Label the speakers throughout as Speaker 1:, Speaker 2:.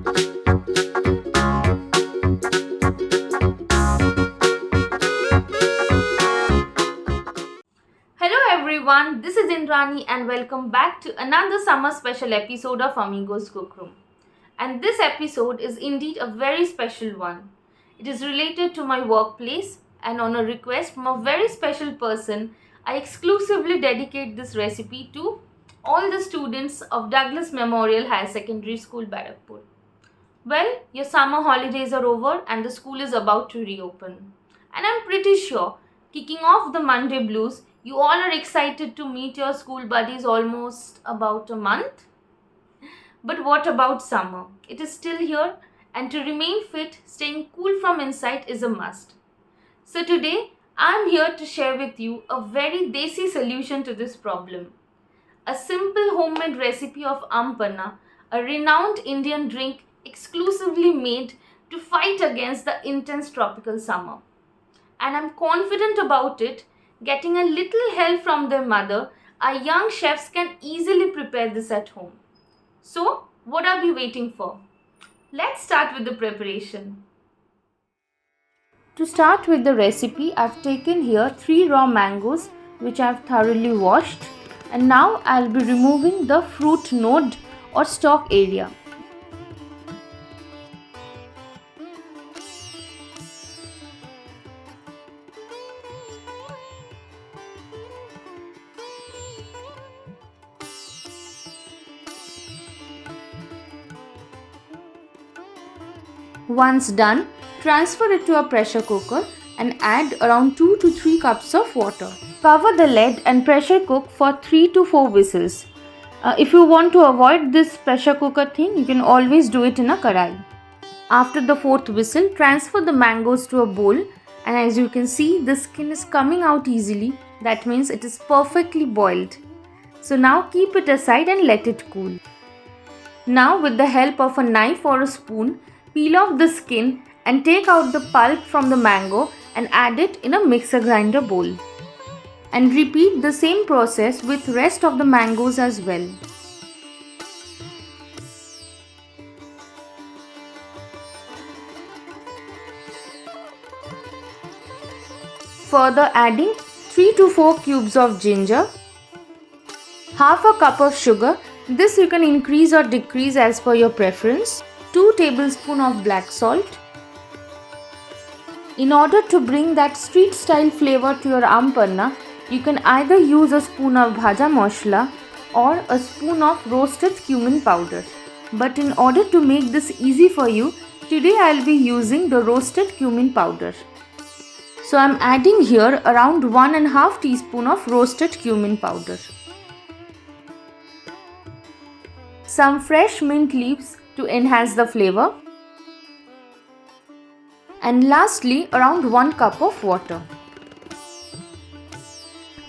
Speaker 1: Hello everyone, this is Indrani and welcome back to another summer special episode of Amigos Cook Room. And this episode is indeed a very special one. It is related to my workplace, and on a request from a very special person, I exclusively dedicate this recipe to all the students of Douglas Memorial Higher Secondary School, BARRACKPORE. Well, your summer holidays are over and the school is about to reopen. And I'm pretty sure, kicking off the Monday blues, you all are excited to meet your school buddies almost about a month. But what about summer? It is still here, and to remain fit, staying cool from inside is a must. So today, I am here to share with you a very desi solution to this problem. A simple homemade recipe of Aam Panna, a renowned Indian drink exclusively made to fight against the intense tropical summer. And I'm confident about it. Getting a little help from their mother, our young chefs can easily prepare this at home. So, what are we waiting for? Let's start with the preparation. To start with the recipe, I've taken here 3 raw mangoes which I've thoroughly washed, and now I'll be removing the fruit node or stalk area. Once done, transfer it to a pressure cooker and add around 2 to 3 cups of water. Cover the lid and pressure cook for 3 to 4 whistles. If you want to avoid this pressure cooker thing, you can always do it in a karai. After the 4th whistle, transfer the mangoes to a bowl, and as you can see, the skin is coming out easily. That means it is perfectly boiled. So now keep it aside and let it cool. Now with the help of a knife or a spoon, peel off the skin and take out the pulp from the mango and add it in a mixer grinder bowl. And repeat the same process with rest of the mangoes as well. Further adding 3 to 4 cubes of ginger, half a cup of sugar. This you can increase or decrease as per your preference. 2 tablespoons of black salt. In order to bring that street style flavor to your Aam Panna, you can either use a spoon of BHAJA MOSHLA or a spoon of roasted cumin powder. But in order to make this easy for you, today I will be using the roasted cumin powder. So I am adding here around 1.5 teaspoon of roasted cumin powder. Some fresh mint leaves to enhance the flavor, and lastly around 1 cup of water.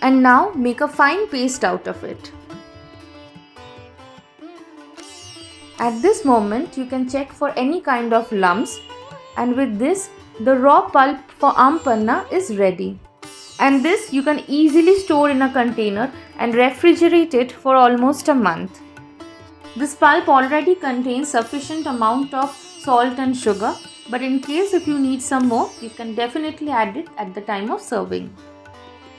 Speaker 1: And now make a fine paste out of it. At this moment you can check for any kind of lumps, and with this the raw pulp for Aam Panna is ready. And this you can easily store in a container and refrigerate it for almost a month. This pulp already contains sufficient amount of salt and sugar, but in case if you need some more, you can definitely add it at the time of serving.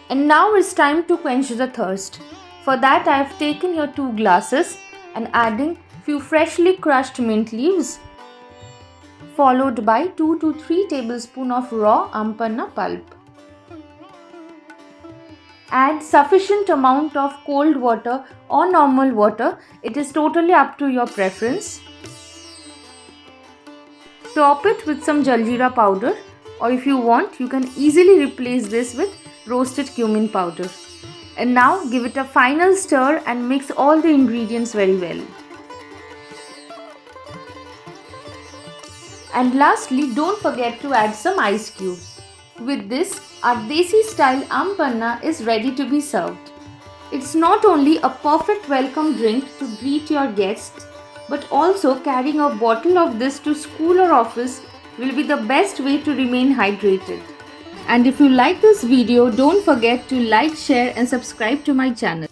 Speaker 1: And now it's time to quench the thirst. For that I have taken here 2 glasses and adding few freshly crushed mint leaves, followed by 2 to 3 tablespoons of raw Aam Panna pulp. Add sufficient amount of cold water or normal water. It is totally up to your preference. Top it with some jaljeera powder, or if you want, you can easily replace this with roasted cumin powder. And now give it a final stir and mix all the ingredients very well. And lastly, don't forget to add some ice cubes. With this, our desi style Aam Panna is ready to be served. It's not only a perfect welcome drink to greet your guests, but also carrying a bottle of this to school or office will be the best way to remain hydrated. And if you like this video, don't forget to like, share and subscribe to my channel.